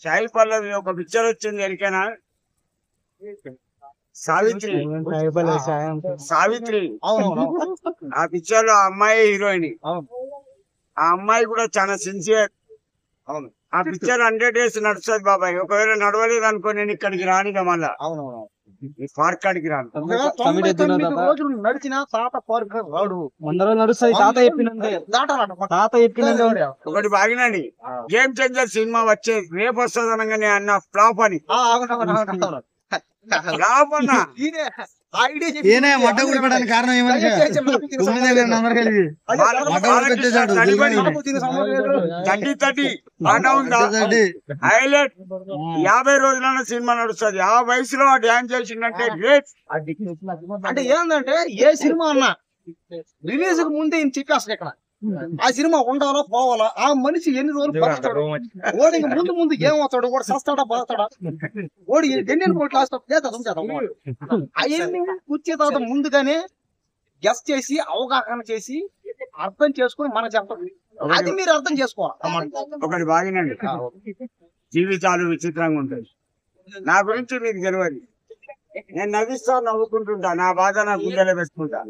సాయి పల్లవి ఒక పిక్చర్ వచ్చింది ఎరికేనా, సావిత్రి. సావిత్రి ఆ పిక్చర్ లో అమ్మాయి హీరోయిన్. ఆ అమ్మాయి కూడా చాలా సిన్సియర్. ఆ పిక్చర్ 100 days నడుస్తుంది బాబాయ్. ఒకవేళ నడవలేదు అనుకో నేను ఇక్కడికి రానిగా మళ్ళా పార్క్ కాడికి రాను. నడిచిన తాత పార్క్ రాడు. ఒకటి బాగినండి, గేమ్ చేంజర్ సినిమా వచ్చే రేపు వస్తుంది అనగానే అన్న ఫ్లాప్ అని. ఫ్లాప్ అన్నా కారణం ఏమని హైలైట్ 50 రోజులన్న సినిమా నడుస్తుంది. ఆ వయసులో డ్యాన్స్ చేసిందంటే గ్రేట్. అంటే ఏంటంటే ఏ సినిమా అన్నా రిలీజ్ కు ముందే చెప్పేస్తాడు ఇక్కడ ఆ సినిమా ఉండాలా పోవాలా, ఆ మనిషి ఎన్ని రోజులు బతుకుతాడు, ఓడి ముందు ఏమవుతాడు, ఓడి సస్తాడా బతాడా, ఓడి ఎన్ని కోట్లు అవన్నీ కూర్చే తర్వాత ముందుగానే గెస్ట్ చేసి అవగాహన చేసి అర్థం చేసుకుని మనం చెప్తాం. అది మీరు అర్థం చేసుకోవాలి. ఒకటి బాగినండి, జీవితాలు విచిత్రంగా ఉంటాయి. నా గురించి మీకు తెలియదు. నేను నవ్విస్తా, నవ్వుకుంటుంటా, నా బాధ నా గుండెలో పెట్టుకుంటా.